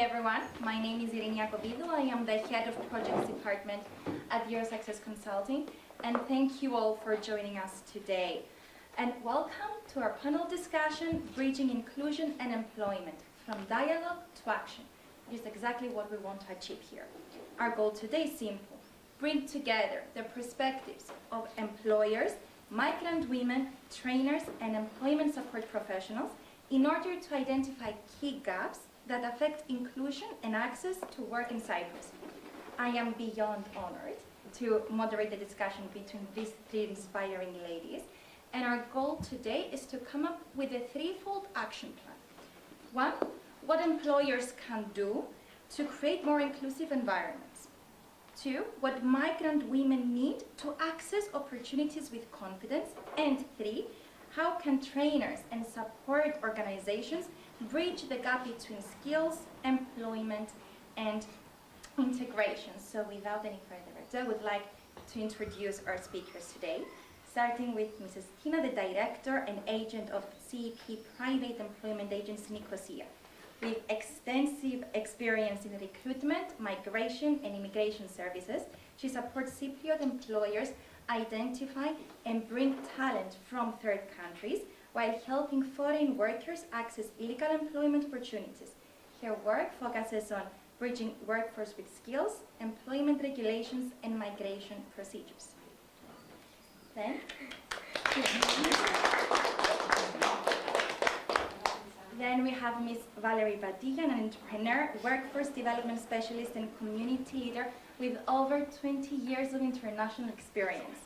everyone, my name is Irenia Covido. I am the head of projects department at Eurosuccess Consulting, and thank you all for joining us today. And welcome to our panel discussion, Bridging Inclusion and Employment, from Dialogue to Action. It is exactly what we want to achieve here. Our goal today is simple: bring together the perspectives of employers, migrant women, trainers, and employment support professionals in order to identify key gaps that affect inclusion and access to work in Cyprus. I am beyond honored to moderate the discussion between these three inspiring ladies, and our goal today is to come up with a threefold action plan. One, what employers can do to create more inclusive environments. Two, what migrant women need to access opportunities with confidence. And three, how can trainers and support organizations bridge the gap between skills, employment, and integration. So without any further ado, I would like to introduce our speakers today, starting with Mrs. Tina, the Director and Agent of CEP Private Employment Agency Nicosia, with extensive experience in recruitment, migration, and immigration services. She supports Cypriot employers identify and bring talent from third countries while helping foreign workers access legal employment opportunities. Her work focuses on bridging workforce with skills, employment regulations, and migration procedures. Then we have Ms. Valerie Badilla, an entrepreneur, workforce development specialist, and community leader with over 20 years of international experience.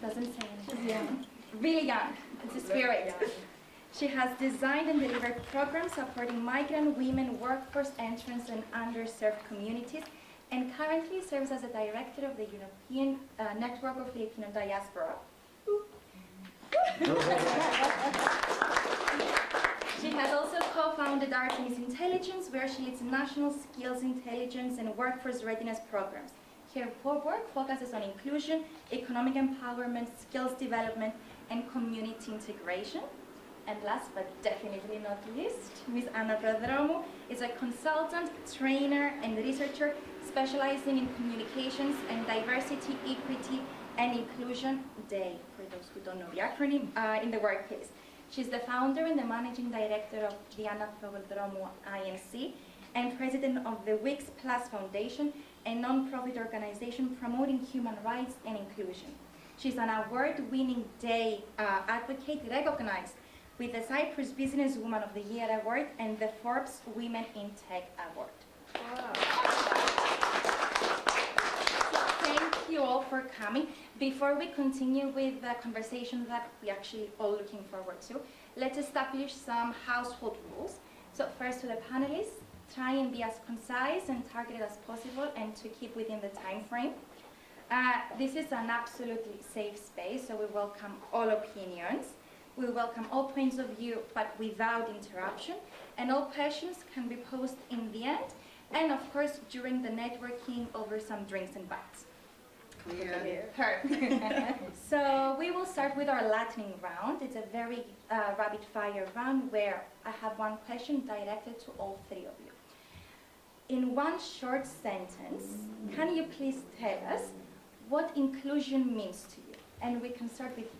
Doesn't say anything. She's young. Really young. It's a spirit. She has designed and delivered programs supporting migrant women, workforce entrance, and underserved communities, and currently serves as a director of the European Network of Filipino Diaspora. She has also co-founded Artemis Intelligence, where she leads national skills intelligence and workforce readiness programs. Her work focuses on inclusion, economic empowerment, skills development, and community integration. And last but definitely not least, Ms. Prodromou is a consultant, trainer, and researcher specializing in communications and diversity, equity, and inclusion, DAY, for those who don't know the acronym, in the workplace. She's the founder and the managing director of the Prodromou INC and president of the WICZ Foundation, a non-profit organization promoting human rights and inclusion. She's an award-winning DAY advocate recognized with the Cyprus Businesswoman of the Year Award and the Forbes Women in Tech Award. Wow. So thank you all for coming. Before we continue with the conversation that we actually all looking forward to, let's establish some household rules. So first, to the panelists, try and be as concise and targeted as possible and to keep within the time frame. This is an absolutely safe space, so we welcome all opinions. We welcome all points of view, but without interruption. And all questions can be posed in the end, and of course, during the networking over some drinks and bites. So we will start with our lightning round. It's a very rapid fire round where I have one question directed to all three of you. In one short sentence, can you please tell us what inclusion means to you? And we can start with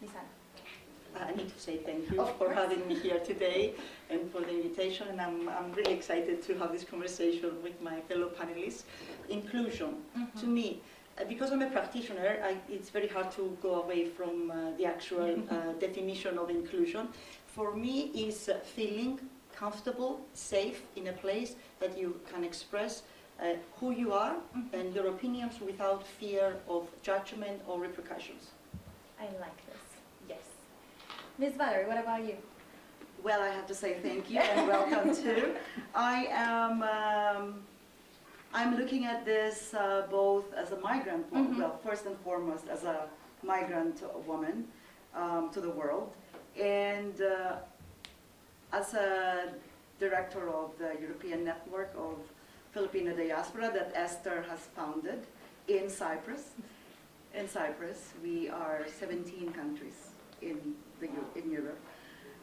Ms. Anna. I need to say thank you for having me here today and for the invitation, and I'm really excited to have this conversation with my fellow panelists. Inclusion, to me, because I'm a practitioner, it's very hard to go away from the actual definition of inclusion. For me, is feeling comfortable, safe in a place that you can express who you are and your opinions without fear of judgment or repercussions. I like this. Yes. Ms. Valerie, what about you? Well, I have to say thank you and welcome too. I'm looking at this both as a migrant woman, well, first and foremost as a migrant woman to the world, and as a director of the European Network of Filipino Diaspora that Esther has founded in Cyprus. In Cyprus, we are 17 countries in Europe,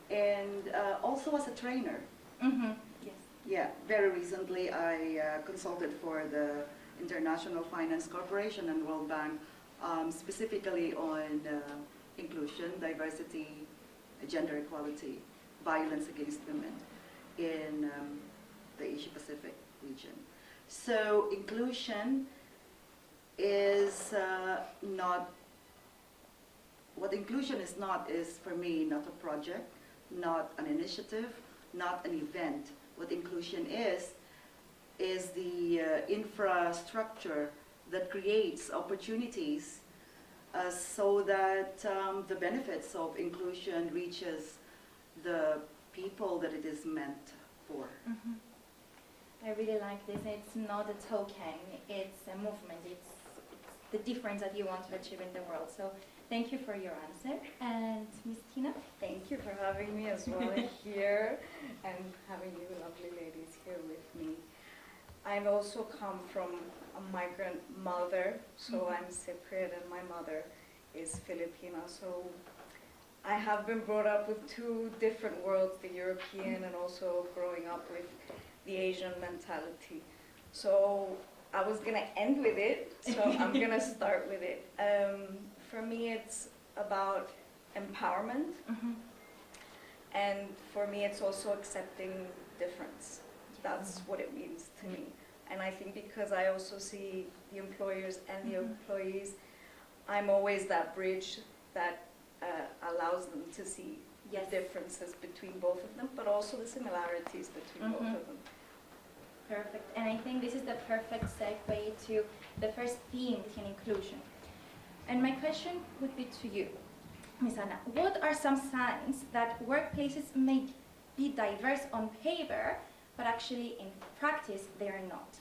and also as a trainer. Yes. Yeah, very recently I consulted for the International Finance Corporation and World Bank, specifically on inclusion, diversity, gender equality, violence against women in the Asia Pacific region. So inclusion is what inclusion is not is, for me, not a project, not an initiative, not an event. What inclusion is the infrastructure that creates opportunities so that the benefits of inclusion reaches the people that it is meant for. Mm-hmm. I really like this. It's not a token, it's a movement. It's the difference that you want to achieve in the world. So thank you for your answer. And Ms. Tina? Thank you for having me as well here and having you lovely ladies here with me. I've also come from a migrant mother, so I'm Cypriot and my mother is Filipino. So I have been brought up with two different worlds, the European and also growing up with the Asian mentality. So I was going to end with it, so I'm going to start with it. For me, it's about empowerment, and for me, it's also accepting difference. That's what it means to me. And I think because I also see the employers and the employees, I'm always that bridge that allows them to see the differences between both of them, but also the similarities between both of them. Perfect. And I think this is the perfect segue to the first theme within inclusion. And my question would be to you, Ms. Anna. What are some signs that workplaces may be diverse on paper, but actually in practice they are not?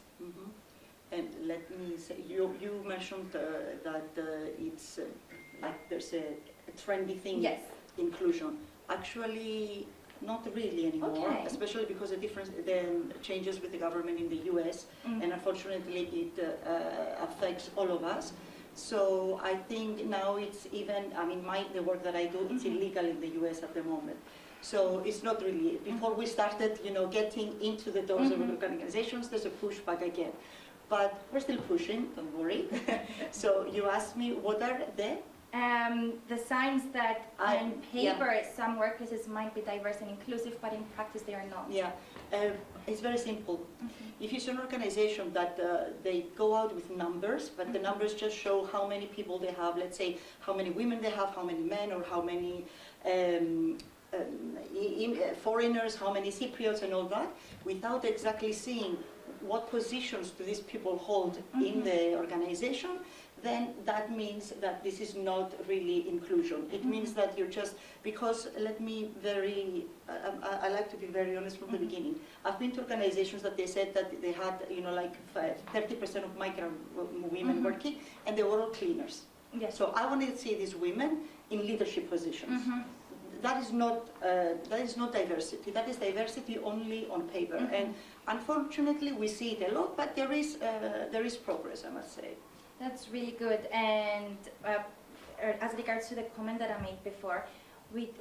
And let me say, you mentioned that it's like there's a trendy thing, Yes. inclusion. Actually, not really anymore, Okay. especially because the changes with the government in the US, and unfortunately it affects all of us. So I think now it's even, I mean, the work that I do, it's illegal in the US at the moment. So it's not really, before we started, getting into the doors of organizations, there's a pushback again. But we're still pushing, don't worry. So you asked me, what are the signs that on paper some workplaces might be diverse and inclusive, but in practice they are not. Yeah, it's very simple. If it's an organization that they go out with numbers, but the numbers just show how many people they have, let's say how many women they have, how many men, or how many foreigners, how many Cypriots and all that, without exactly seeing what positions do these people hold in the organization, then that means that this is not really inclusion. It means that you're just, because I like to be very honest from the beginning. I've been to organizations that they said that they had, like 30% of migrant women working, and they were all cleaners. Yes. So I wanted to see these women in leadership positions. That is not diversity. That is diversity only on paper. And unfortunately, we see it a lot, but there is progress, I must say. That's really good. And as regards to the comment that I made before,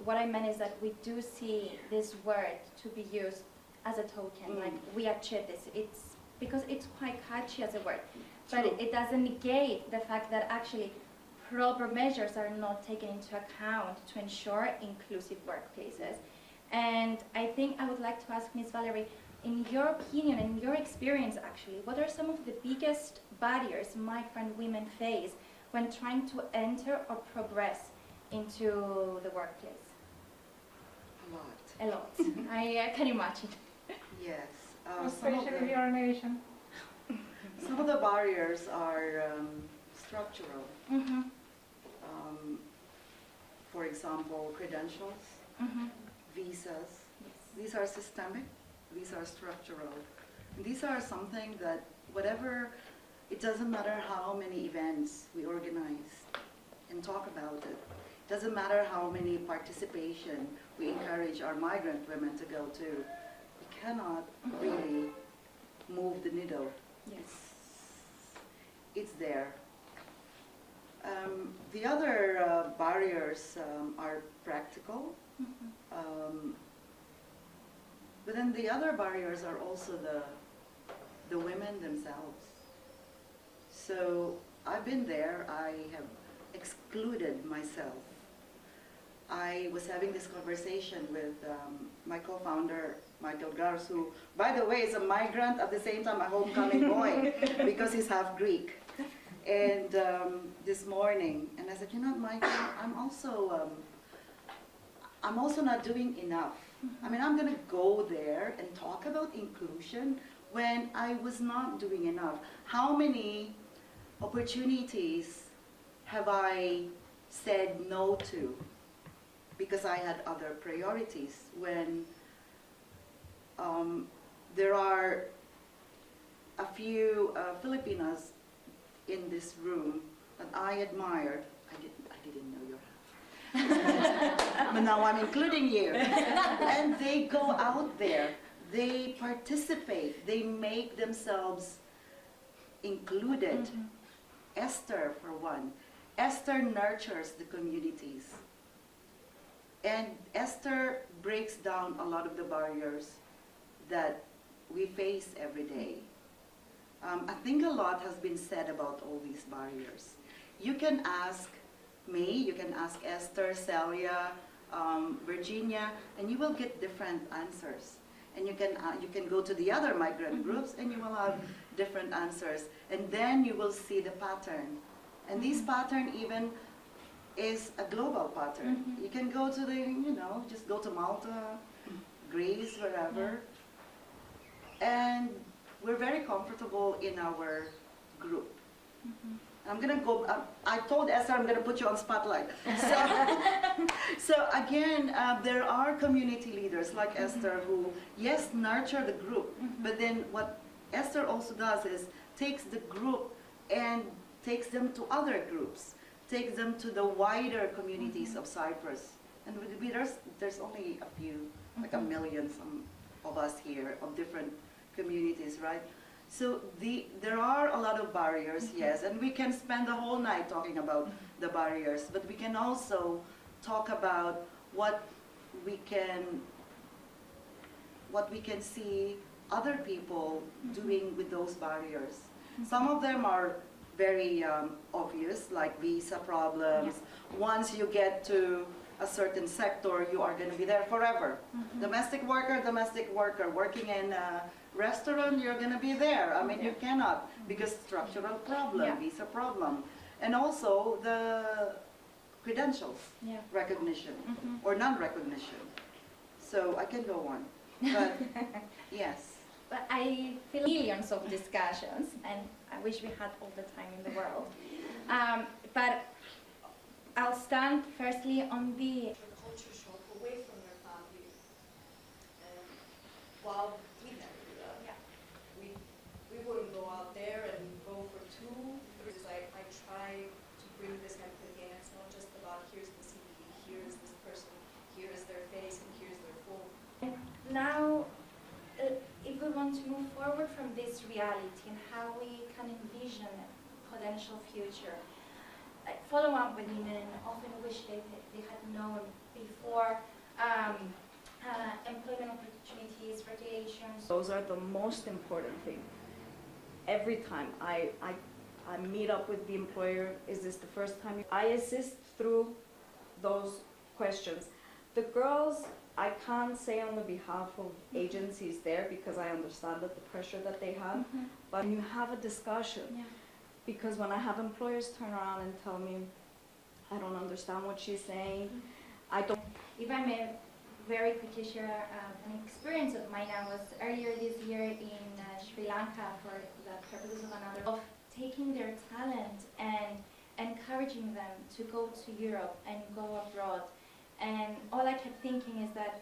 what I meant is that we do see this word to be used as a token, like we achieve this. It's because it's quite catchy as a word, but it doesn't negate the fact that actually proper measures are not taken into account to ensure inclusive workplaces. And I think I would like to ask Ms. Valerie, in your opinion, in your experience actually, what are some of the biggest barriers migrant women face when trying to enter or progress into the workplace? A lot. A lot. I can imagine. Yes. Especially your nation. Some of the barriers are structural. For example, credentials, visas. These are systemic, these are structural. And these are something that it doesn't matter how many events we organize and talk about it. It doesn't matter how many participation we encourage our migrant women to go to. We cannot really move the needle. Yes. It's there. The other barriers are practical. But then the other barriers are also the women themselves. So I've been there, I have excluded myself. I was having this conversation with my co-founder, Michael Gars, who, by the way, is a migrant, at the same time a homecoming boy, because he's half Greek. And this morning, and I said, you know, Michael, I'm also not doing enough. I mean, I'm going to go there and talk about inclusion when I was not doing enough. How many opportunities have I said no to because I had other priorities, when there are a few Filipinos in this room that I admired. I didn't know your but now I'm including you. And they go out there, they participate, they make themselves included. Esther, for one. Esther nurtures the communities. And Esther breaks down a lot of the barriers that we face every day. I think a lot has been said about all these barriers. You can ask me, you can ask Esther, Celia, Virginia, and you will get different answers. And you can go to the other migrant groups and you will have different answers. And then you will see the pattern. And this pattern even is a global pattern. You can go to just go to Malta, Greece, wherever. And we're very comfortable in our group. I'm going to go, I told Esther I'm going to put you on spotlight. So again, there are community leaders like Esther who, yes, nurture the group, but then what Esther also does is takes the group and takes them to other groups, takes them to the wider communities of Cyprus. And there's only a few, like a million some of us here of different communities, right? So there are a lot of barriers, yes, and we can spend the whole night talking about the barriers, but we can also talk about what we can see other people doing with those barriers. Some of them are very obvious, like visa problems. Once you get to a certain sector, you are going to be there forever. Domestic worker, working in a restaurant, you're going to be there. I mean, you cannot, because structural problem, visa problem. And also the credentials, recognition or non-recognition. So I can go on, but yes. But I feel millions of discussions, and I wish we had all the time in the world. But I'll stand firstly on the culture shock away from their family. While we never do that. We wouldn't go out there and go for 2, 3. It's like I try to bring this empathy again. It's not just about here's the CV, here's this person, here's their face, and here's their phone. Now, if we want to move forward from this reality and how we can envision a potential future, follow-up women often wish they had known before employment opportunities, regulations. Those are the most important thing. Every time I meet up with the employer, is this the first time? I assist through those questions. The girls, I can't say on the behalf of agencies there because I understand that the pressure that they have, but you have a discussion. Because when I have employers turn around and tell me, I don't understand what she's saying, I don't. If I may very quickly share an experience of mine, I was earlier this year in Sri Lanka for the purposes of another, of taking their talent and encouraging them to go to Europe and go abroad. And all I kept thinking is that,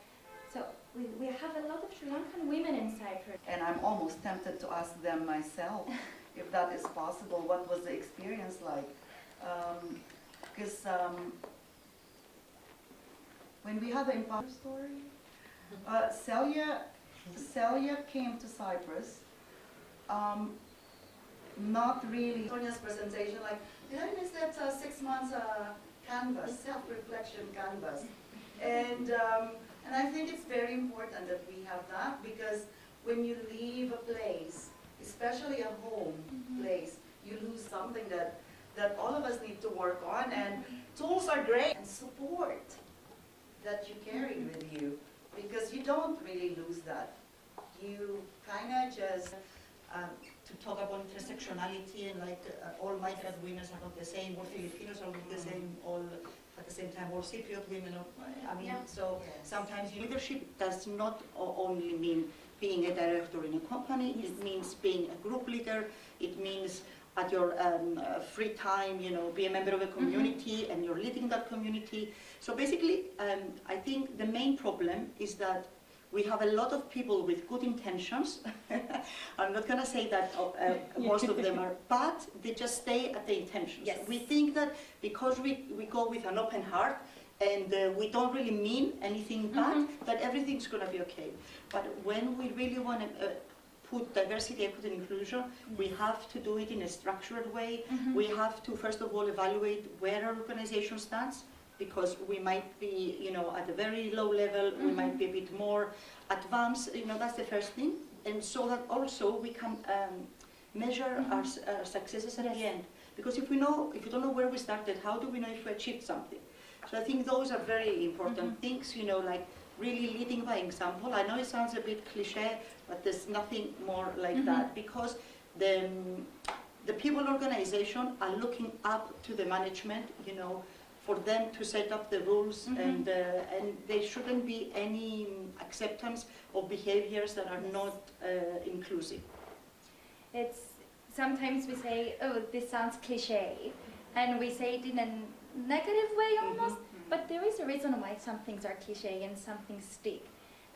so we have a lot of Sri Lankan women in Cyprus. And I'm almost tempted to ask them myself, if that is possible, what was the experience like? Because when we had the Empower story, Celia came to Cyprus, not really. Sonia's presentation, like, did I miss that 6 months canvas, self-reflection canvas? And And I think it's very important that we have that, because when you leave a place, especially a home place, you lose something that all of us need to work on, and tools are great, and support that you carry with you, because you don't really lose that. You kind of just, to talk about intersectionality and like all migrant women are not the same, all Filipinos are not the same, all at the same time, all Cypriot women are, I mean, so sometimes leadership does not only mean being a director in a company, it means being a group leader, it means at your free time, you know, be a member of a community and you're leading that community. So basically, I think the main problem is that we have a lot of people with good intentions. I'm not going to say that most of them are bad, they just stay at the intentions. Yes. We think that because we go with an open heart and we don't really mean anything bad, that everything's going to be okay. But when we really want to put diversity, equity, and inclusion, we have to do it in a structured way. We have to, first of all, evaluate where our organization stands, because we might be, you know, at a very low level, we might be a bit more advanced, you know, that's the first thing. And so that also we can measure our successes at the end. Because if you don't know where we started, how do we know if we achieved something? So I think those are very important things, you know, like really leading by example. I know it sounds a bit cliche, but there's nothing more like that, because the people organization are looking up to the management, you know, for them to set up the rules, and there shouldn't be any acceptance of behaviors that are not inclusive. It's sometimes we say, oh, this sounds cliche, and we say it in a negative way almost, but there is a reason why some things are cliche and some things stick.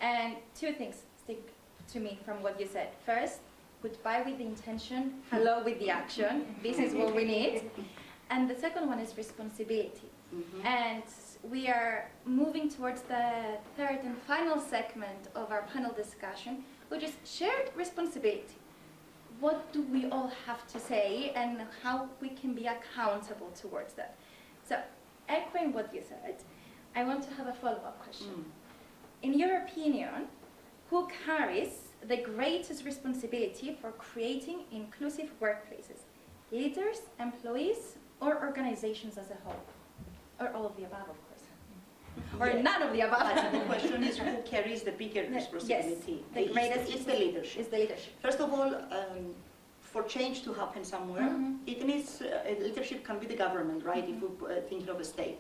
And two things stick to me from what you said. First, goodbye with the intention, hello with the action. This is what we need. And the second one is responsibility. And we are moving towards the third and final segment of our panel discussion, which is shared responsibility. What do we all have to say and how we can be accountable towards that? So, echoing what you said, I want to have a follow-up question. In your opinion, who carries the greatest responsibility for creating inclusive workplaces? Leaders, employees, or organizations as a whole? Or all of the above, of course. Or none of the above. The question is who carries the bigger responsibility? Yes, the greatest it's the leadership. It's the leadership. First of all, for change to happen somewhere, it needs, leadership can be the government, right, if we're thinking of a state.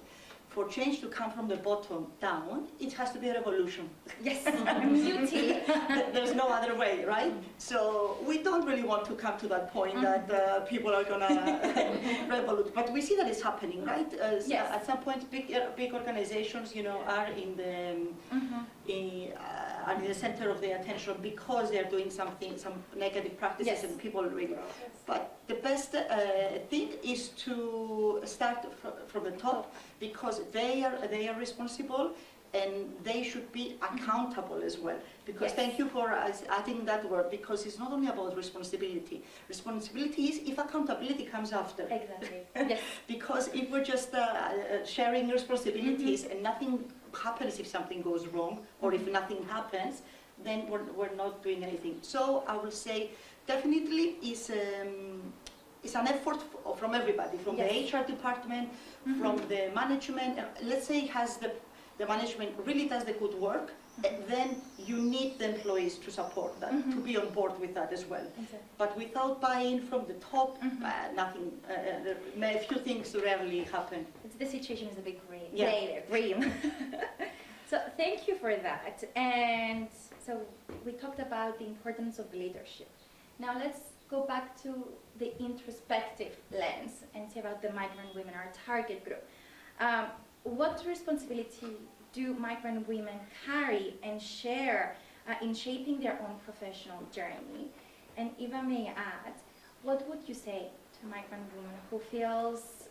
For change to come from the bottom down, it has to be a revolution. Yes, beauty. There's no other way, right? So we don't really want to come to that point that people are going to revolute. But we see that it's happening, right? Yes. At some point, big organizations, you know, are in the center of the attention because they're doing something, some negative practices, and people really. But the best thing is to start from the top, because they are responsible and they should be accountable as well. Because thank you for adding that word, because it's not only about responsibility. Responsibility is if accountability comes after. Exactly. Yes. Because if we're just sharing responsibilities and nothing happens if something goes wrong, or if nothing happens, then we're not doing anything. So I will say definitely is an effort from everybody, from the HR department, from the management. Let's say the management really does the good work, then you need the employees to support that, to be on board with that as well. Exactly. But without buy-in from the top, nothing, a few things rarely happen. The situation is a bit grim. So thank you for that. And so we talked about the importance of leadership. Now let's go back to the introspective lens and say about the migrant women, our target group. What responsibility do migrant women carry and share in shaping their own professional journey? And if I may add, what would you say to a migrant woman who feels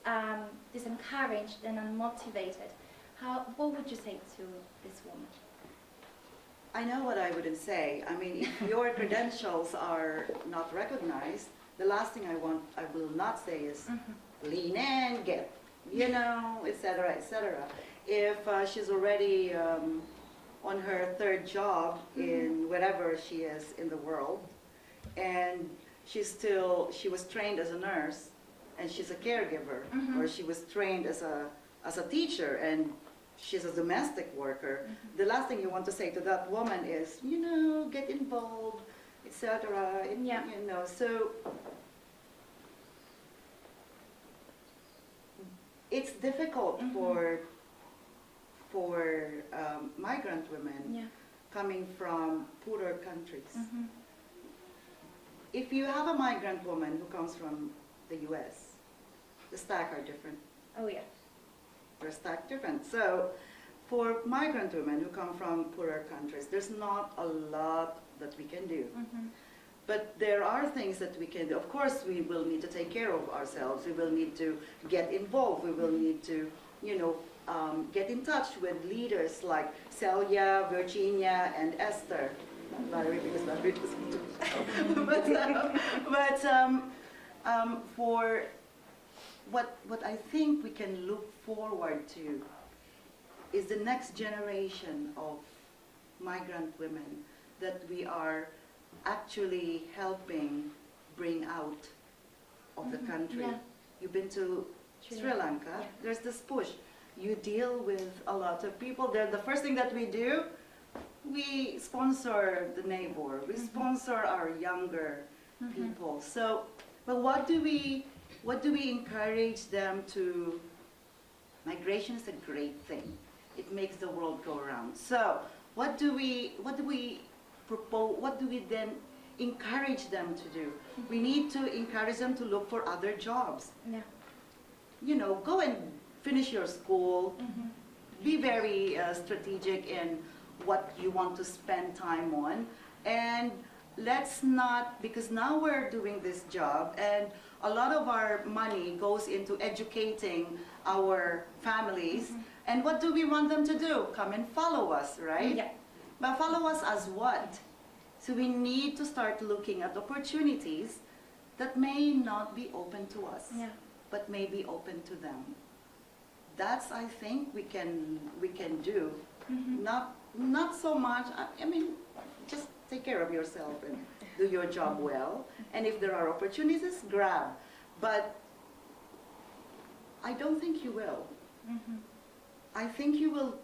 disencouraged and unmotivated? What would you say to this woman? I know what I would say. I mean, if your credentials are not recognized, the last thing I will not say is lean in, get, you know, etc., etc. If she's already on her third job in wherever she is in the world, and she was trained as a nurse, and she's a caregiver, or she was trained as a teacher, and she's a domestic worker. The last thing you want to say to that woman is, get involved, etc. Yeah. So it's difficult for migrant women coming from poorer countries. If you have a migrant woman who comes from the US, the stack are different. Oh yeah. They're stacked different. So for migrant women who come from poorer countries, there's not a lot that we can do. But there are things that we can do. Of course, we will need to take care of ourselves. We will need to get involved. We will need to, get in touch with leaders like Celia, Virginia, and Esther. Valerie, because Valerie doesn't do for what I think we can look forward to is the next generation of migrant women that we are actually helping bring out of the country. Yeah. You've been to Sri Lanka. Yeah. There's this push. You deal with a lot of people there. The first thing that we do, we sponsor the neighbor. We sponsor our younger people. So, but what do we encourage them to? Migration is a great thing. It makes the world go around. So, what do we propose? What do we then encourage them to do? We need to encourage them to look for other jobs. Yeah. Go and finish your school. Be very strategic in what you want to spend time on, and let's not, because now we're doing this job and a lot of our money goes into educating our families, and what do we want them to do? Come and follow us, right? Yeah. But follow us as what? So we need to start looking at opportunities that may not be open to us, but may be open to them. That's, I think, we can do. Not so much, I mean, just take care of yourself and do your job well. And if there are opportunities, grab. But I don't think you will. I think you will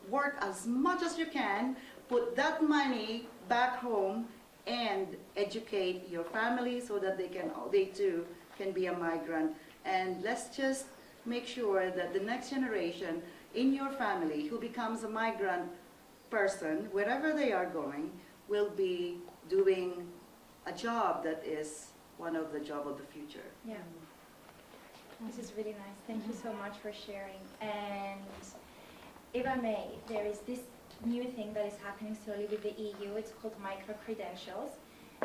work as much as you can, put that money back home and educate your family so that they too can be a migrant. And let's just make sure that the next generation in your family who becomes a migrant person, wherever they are going, will be doing a job that is one of the job of the future. Yeah. This is really nice. Thank you so much for sharing. And if I may, there is this new thing that is happening slowly with the EU. It's called micro-credentials.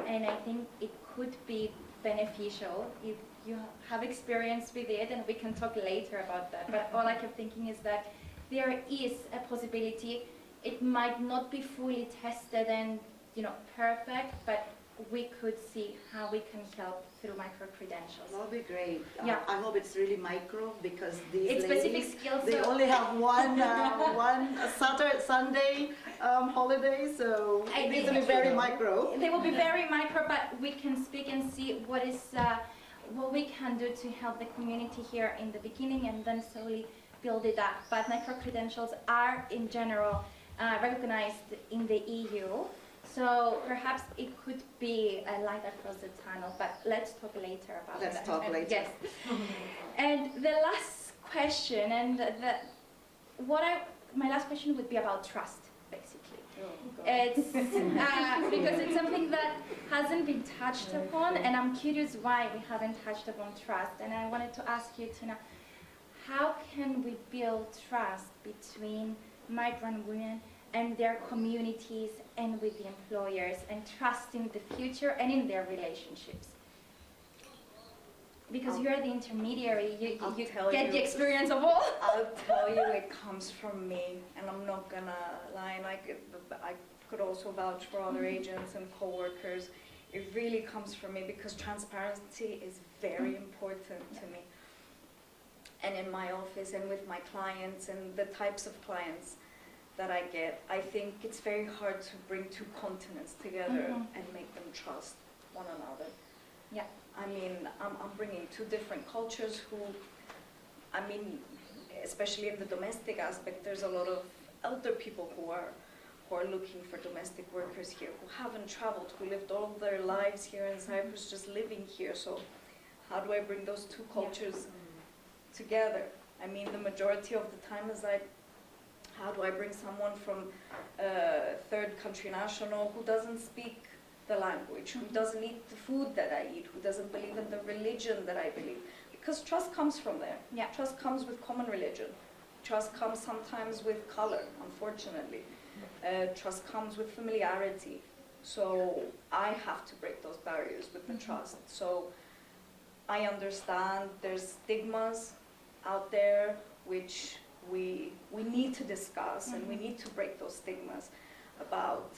And I think it could be beneficial if you have experience with it, and we can talk later about that. But all I kept thinking is that there is a possibility. It might not be fully tested and perfect, but we could see how we can help through micro-credentials. That would be great. Yeah. I hope it's really micro, because these It's ladies, specific skills. they only have one Saturday, Sunday holiday, so it needs to be very micro. They will be very micro, but we can speak and see what we can do to help the community here in the beginning and then slowly build it up. But micro-credentials are, in general, recognized in the EU. So perhaps it could be a light across the tunnel, but let's talk later about that. Let's talk later. Yes. And the last question, and my last question would be about trust, basically. It's because it's something that hasn't been touched upon, and I'm curious why we haven't touched upon trust. And I wanted to ask you, Tina, how can we build trust between migrant women and their communities and with the employers, and trust in the future and in their relationships? Because you're the intermediary, you get the experience of all. I'll tell you, it comes from me, and I'm not gonna lie. I could also vouch for other agents and co-workers. It really comes from me, because transparency is very important to me. And in my office and with my clients and the types of clients. that I get, I think it's very hard to bring two continents together and make them trust one another. Yeah. I mean, I'm bringing two different cultures who, I mean, especially in the domestic aspect, there's a lot of elder people who are looking for domestic workers here, who haven't traveled, who lived all their lives here in Cyprus, just living here. So how do I bring those two cultures together? I mean, the majority of the time is like, how do I bring someone from third country national who doesn't speak the language, who doesn't eat the food that I eat, who doesn't believe in the religion that I believe? Because trust comes from there. Yeah. Trust comes with common religion. Trust comes sometimes with color, unfortunately. Trust comes with familiarity. So I have to break those barriers with the trust. So I understand there's stigmas out there which we need to discuss, and we need to break those stigmas about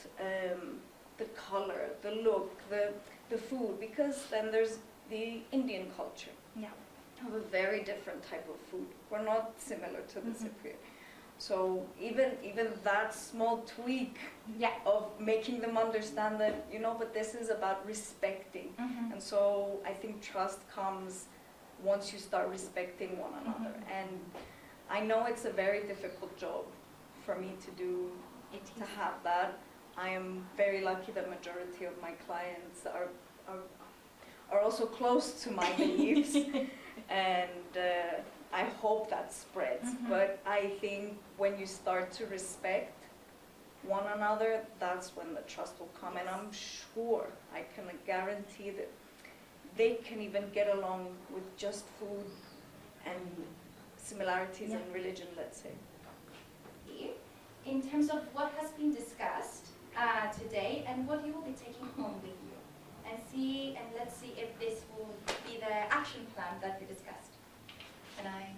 the color, the look, the food, because then there's the Indian culture. Yeah. Have a very different type of food. We're not similar to the Cypriot. So even that small tweak of making them understand that, you know, but this is about respecting. And so I think trust comes once you start respecting one another. And I know it's a very difficult job for me to do, to have that. I am very lucky that majority of my clients are also close to my beliefs. And I hope that spreads. But I think when you start to respect one another, that's when the trust will come. And I'm sure, I can guarantee that they can even get along with just food and similarities in religion, let's say. In terms of what has been discussed today and what you will be taking home with you, and let's see if this will be the action plan that we discussed. And I